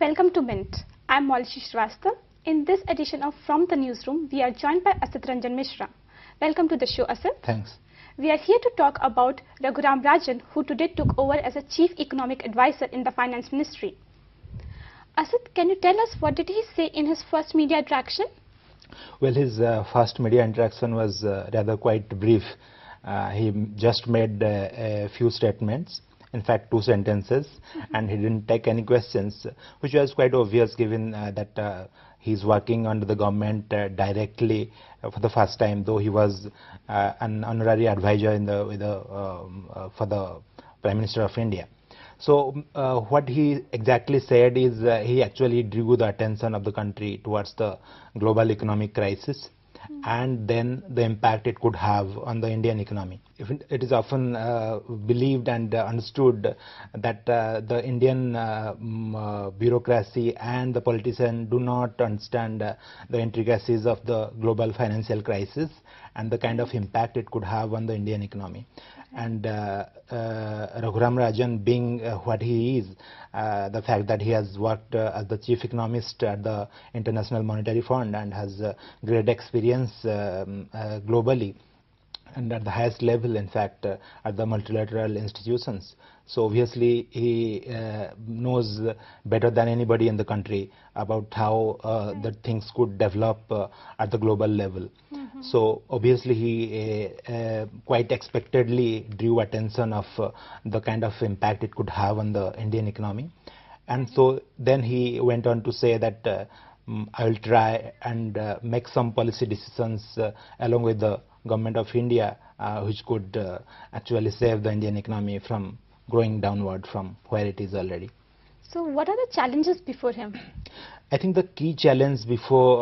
Welcome to Mint. I'm Maulishi Shrivastava. In this edition of From the Newsroom, we are joined by Asit Ranjan Mishra. Welcome to the show, Asit. Thanks. We are here to talk about Raghuram Rajan, who today took over as a Chief Economic Advisor in the Finance Ministry. Asit, can you tell us what did he say in his first media interaction? Well, his first media interaction was rather quite brief. He just made a few statements, in fact 2 sentences, and he didn't take any questions, which was quite obvious given that he's working under the government directly for the first time, though he was an honorary advisor for the Prime Minister of India. So what he exactly said is he actually drew the attention of the country towards the global economic crisis and then the impact it could have on the Indian economy. It is often believed and understood that the Indian bureaucracy and the politicians do not understand the intricacies of the global financial crisis and the kind of impact it could have on the Indian economy. And Raghuram Rajan, being what he is, the fact that he has worked as the chief economist at the International Monetary Fund and has great experience globally and at the highest level, in fact, at the multilateral institutions. So obviously he knows better than anybody in the country about how the things could develop at the global level. So obviously he quite expectedly drew attention of the kind of impact it could have on the Indian economy. And so then he went on to say that I will try and make some policy decisions along with the government of India which could actually save the Indian economy from growing downward from where it is already. So what are the challenges before him? I think the key challenge before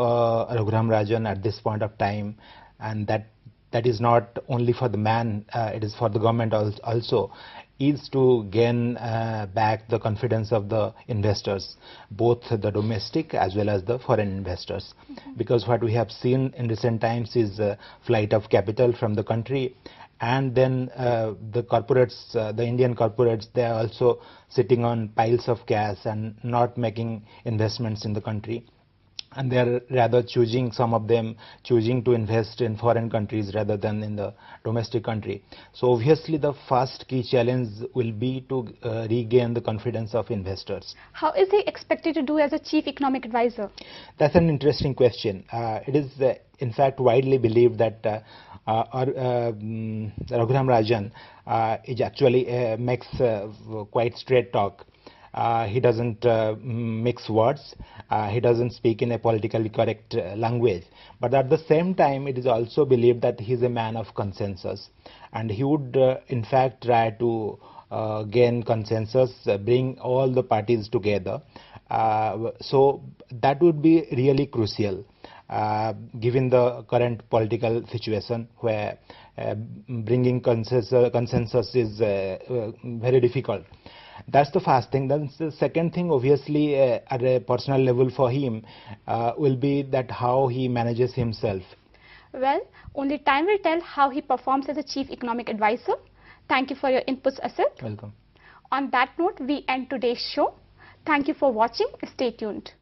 Raghuram Rajan at this point of time, and that is not only for the man, it is for the government also, is to gain back the confidence of the investors, both the domestic as well as the foreign investors. Because what we have seen in recent times is flight of capital from the country, and then the corporates, the Indian corporates, they are also sitting on piles of cash and not making investments in the country. And they are rather choosing, some of them choosing to invest in foreign countries rather than in the domestic country. So obviously the first key challenge will be to regain the confidence of investors. How is he expected to do as a Chief Economic Advisor? That's an interesting question. It is in fact widely believed that Raghuram Rajan is actually makes quite straight talk. He doesn't mix words, he doesn't speak in a politically correct language, but at the same time it is also believed that he is a man of consensus, and he would in fact try to gain consensus, bring all the parties together. So that would be really crucial given the current political situation where bringing consensus is very difficult. That's the first thing. Then the second thing, obviously, at a personal level for him, will be that how he manages himself. Well, only time will tell how he performs as a Chief Economic Advisor. Thank you for your inputs, Asit. Welcome. On that note, we end today's show. Thank you for watching. Stay tuned.